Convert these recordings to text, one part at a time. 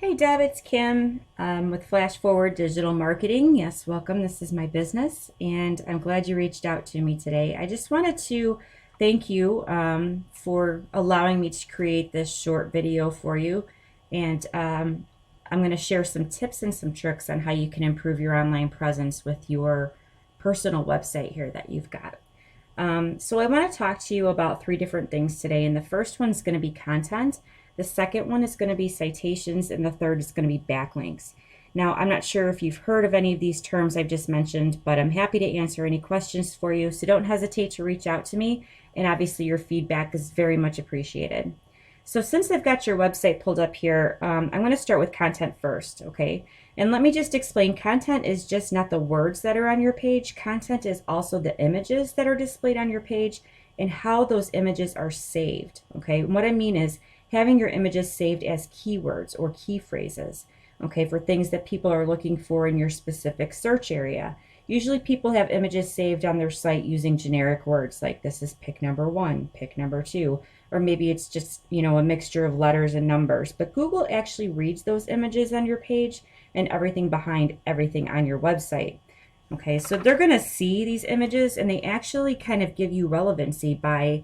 Hey Deb, it's Kim with Flash Forward Digital Marketing. Yes, welcome. This is my business, and I'm glad you reached out to me today. I just wanted to thank you for allowing me to create this short video for you, and I'm going to share some tips and some tricks on how you can improve your online presence with your personal website here that you've got. So I want to talk to you about three different things today, and the first one is going to be content. The second one is going to be citations, and the third is going to be backlinks. Now, I'm not sure if you've heard of any of these terms I've just mentioned, but I'm happy to answer any questions for you, so don't hesitate to reach out to me, and obviously your feedback is very much appreciated. So since I've got your website pulled up here, I'm going to start with content first, okay? And let me just explain, content is just not the words that are on your page. Content is also the images that are displayed on your page and how those images are saved, okay? And what I mean is having your images saved as keywords or key phrases, okay, for things that people are looking for in your specific search area. Usually people have images saved on their site using generic words like this is pick number 1, pick number 2, or maybe it's just, a mixture of letters and numbers. But Google actually reads those images on your page and everything behind everything on your website. Okay, so they're going to see these images and they actually kind of give you relevancy by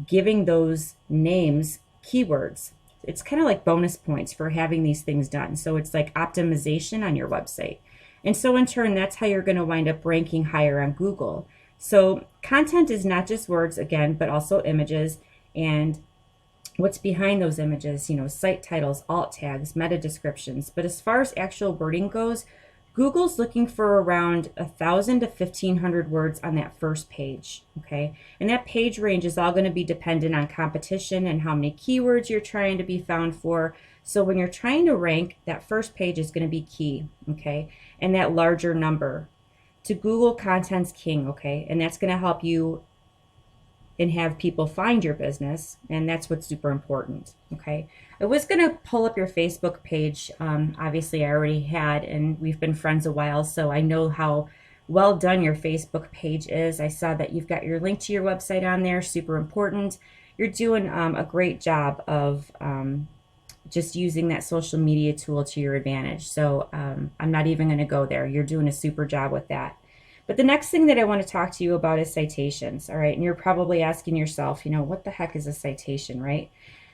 giving those names keywords. It's kind of like bonus points for having these things done. So it's like optimization on your website. And so in turn, that's how you're going to wind up ranking higher on Google. So content is not just words again, but also images and what's behind those images, site titles, alt tags, meta descriptions. But as far as actual wording goes, Google's looking for around 1,000 to 1,500 words on that first page, okay? And that page range is all going to be dependent on competition and how many keywords you're trying to be found for. So when you're trying to rank, that first page is going to be key, okay? And that larger number. To Google, content's king, okay? And that's going to help you and have people find your business, and that's what's super important, okay? I was going to pull up your Facebook page. Obviously, I already had, and we've been friends a while, so I know how well done your Facebook page is. I saw that you've got your link to your website on there, super important. You're doing a great job of just using that social media tool to your advantage, so I'm not even going to go there. You're doing a super job with that. But the next thing that I want to talk to you about is citations, all right? And you're probably asking yourself, what the heck is a citation, right?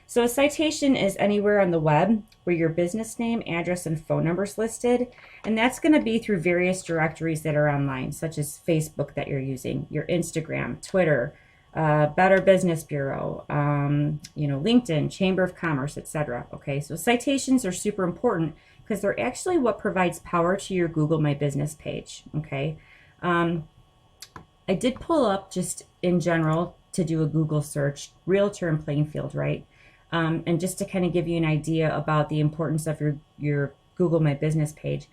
So a citation is anywhere on the web where your business name, address, and phone number is listed. And that's going to be through various directories that are online, such as Facebook that you're using, your Instagram, Twitter, Better Business Bureau, LinkedIn, Chamber of Commerce, etc. Okay, so citations are super important because they're actually what provides power to your Google My Business page, okay? I did pull up just in general to do a Google search, realtor in Plainfield, right? And just to kind of give you an idea about the importance of your Google My Business page.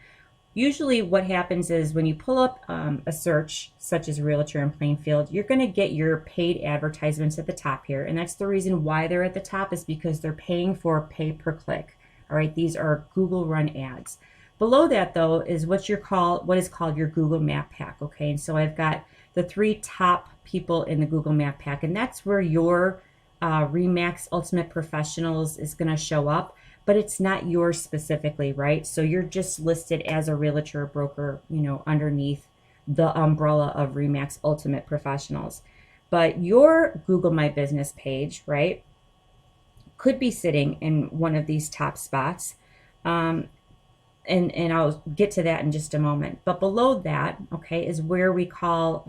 Usually what happens is when you pull up a search such as realtor in Plainfield, you're going to get your paid advertisements at the top here. And that's the reason why they're at the top is because they're paying for pay per click. All right, these are Google run ads. Below that, though, is what is called your Google Map Pack, okay? And so I've got the 3 top people in the Google Map Pack, and that's where your RE/MAX Ultimate Professionals is going to show up, but it's not yours specifically, right? So you're just listed as a realtor or broker, underneath the umbrella of RE/MAX Ultimate Professionals. But your Google My Business page, right, could be sitting in one of these top spots. And I'll get to that in just a moment. But below that, okay, is where we call,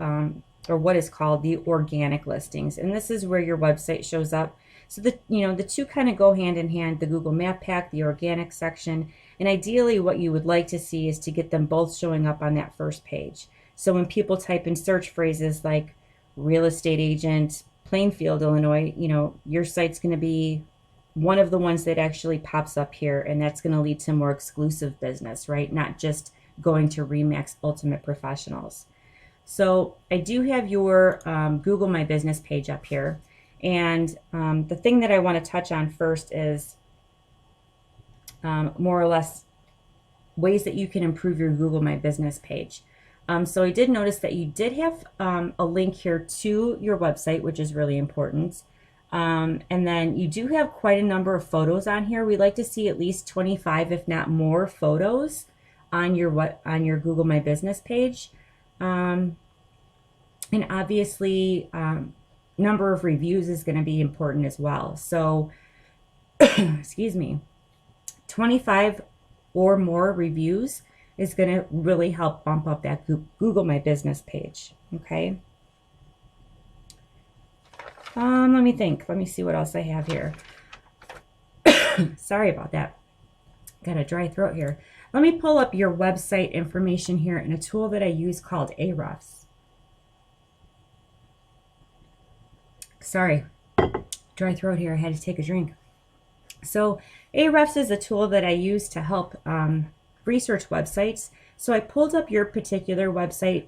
or what is called the organic listings. And this is where your website shows up. So the two kind of go hand in hand, the Google Map Pack, the organic section. And ideally what you would like to see is to get them both showing up on that first page. So when people type in search phrases like real estate agent, Plainfield, Illinois, your site's going to be one of the ones that actually pops up here, and that's going to lead to more exclusive business, right? Not just going to RE/MAX Ultimate Professionals. So I do have your Google My Business page up here, and the thing that I want to touch on first is more or less ways that you can improve your Google My Business page. So I did notice that you did have a link here to your website, which is really important. And then you do have quite a number of photos on here. We like to see at least 25, if not more, photos on your Google My Business page. And obviously, number of reviews is going to be important as well. So, excuse me, 25 or more reviews is going to really help bump up that Google My Business page. Okay. Let me think. Let me see what else I have here. Sorry about that. Got a dry throat here. Let me pull up your website information here in a tool that I use called Ahrefs. Sorry, dry throat here. I had to take a drink. So Ahrefs is a tool that I use to help research websites. So I pulled up your particular website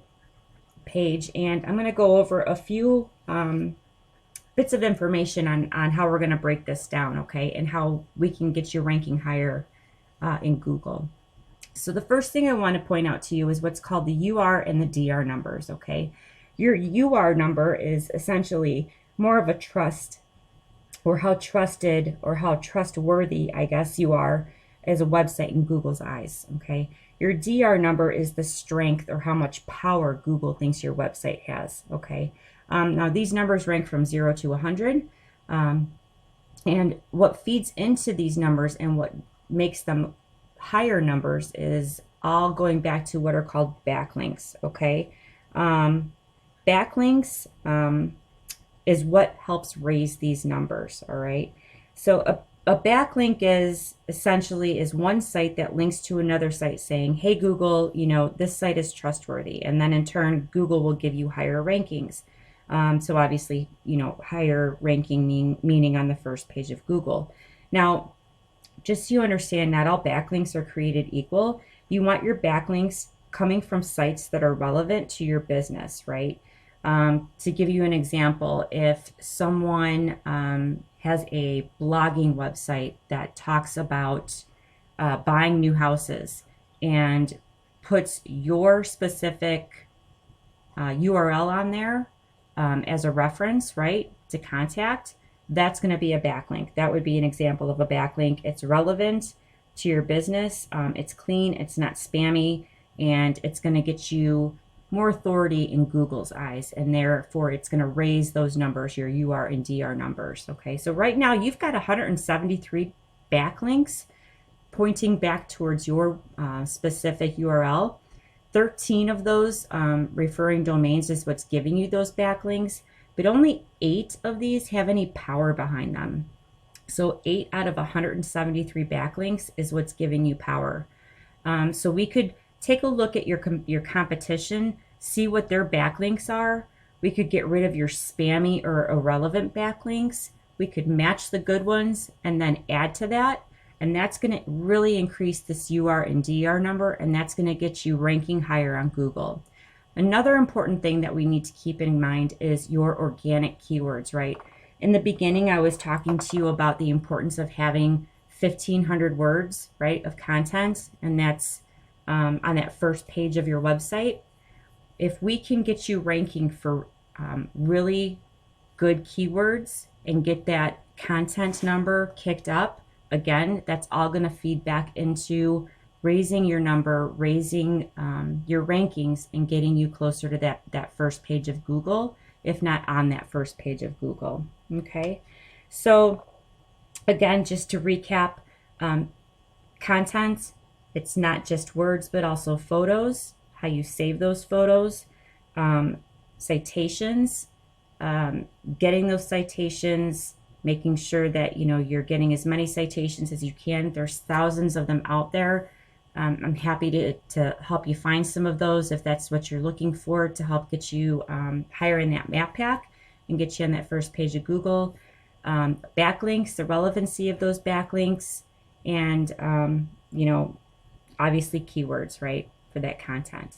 page, and I'm going to go over a few bits of information on how we're going to break this down, okay, and how we can get you ranking higher in Google. So the first thing I want to point out to you is what's called the UR and the DR numbers, okay? Your UR number is essentially more of a trust, or how trusted or how trustworthy, I guess, you are as a website in Google's eyes, okay? Your DR number is the strength or how much power Google thinks your website has, okay? Now, these numbers rank from 0 to 100, and what feeds into these numbers and what makes them higher numbers is all going back to what are called backlinks, okay? Backlinks is what helps raise these numbers, all right? So a backlink is essentially one site that links to another site saying, hey, Google, you know, this site is trustworthy. And then in turn, Google will give you higher rankings. So obviously, you know, higher ranking meaning on the first page of Google. Now, just so you understand, not all backlinks are created equal. You want your backlinks coming from sites that are relevant to your business, right? To give you an example, if someone has a blogging website that talks about buying new houses and puts your specific URL on there as a reference, right, to contact, that's going to be a backlink. That would be an example of a backlink. It's relevant to your business. It's clean. It's not spammy. And it's going to get you more authority in Google's eyes. And therefore, it's going to raise those numbers, your UR and DR numbers. Okay, so right now you've got 173 backlinks pointing back towards your specific URL. 13 of those referring domains is what's giving you those backlinks, but only 8 of these have any power behind them. So 8 out of 173 backlinks is what's giving you power. So we could take a look at your competition, see what their backlinks are. We could get rid of your spammy or irrelevant backlinks. We could match the good ones and then add to that. And that's going to really increase this UR and DR number, and that's going to get you ranking higher on Google. Another important thing that we need to keep in mind is your organic keywords, right? In the beginning, I was talking to you about the importance of having 1,500 words, right, of content, and that's on that first page of your website. If we can get you ranking for really good keywords and get that content number kicked up, again, that's all going to feed back into raising your number, raising your rankings, and getting you closer to that first page of Google, if not on that first page of Google. Okay, so again, just to recap, content, it's not just words, but also photos, how you save those photos, citations, getting those citations, making sure that you're getting as many citations as you can. There's thousands of them out there. I'm happy to help you find some of those if that's what you're looking for, to help get you higher in that map pack and get you on that first page of Google. Backlinks, the relevancy of those backlinks, and obviously keywords, right, for that content.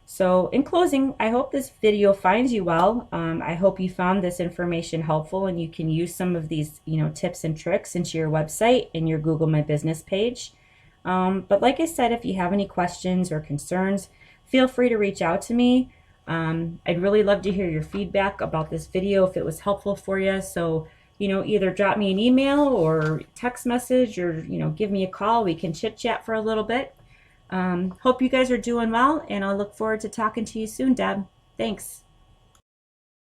So in closing, I hope this video finds you well. I hope you found this information helpful and you can use some of these tips and tricks into your website and your Google My Business page. But like I said, if you have any questions or concerns, feel free to reach out to me. I'd really love to hear your feedback about this video if it was helpful for you. So either drop me an email or text message, or, give me a call. We can chit chat for a little bit. Hope you guys are doing well, and I'll look forward to talking to you soon, Deb. Thanks.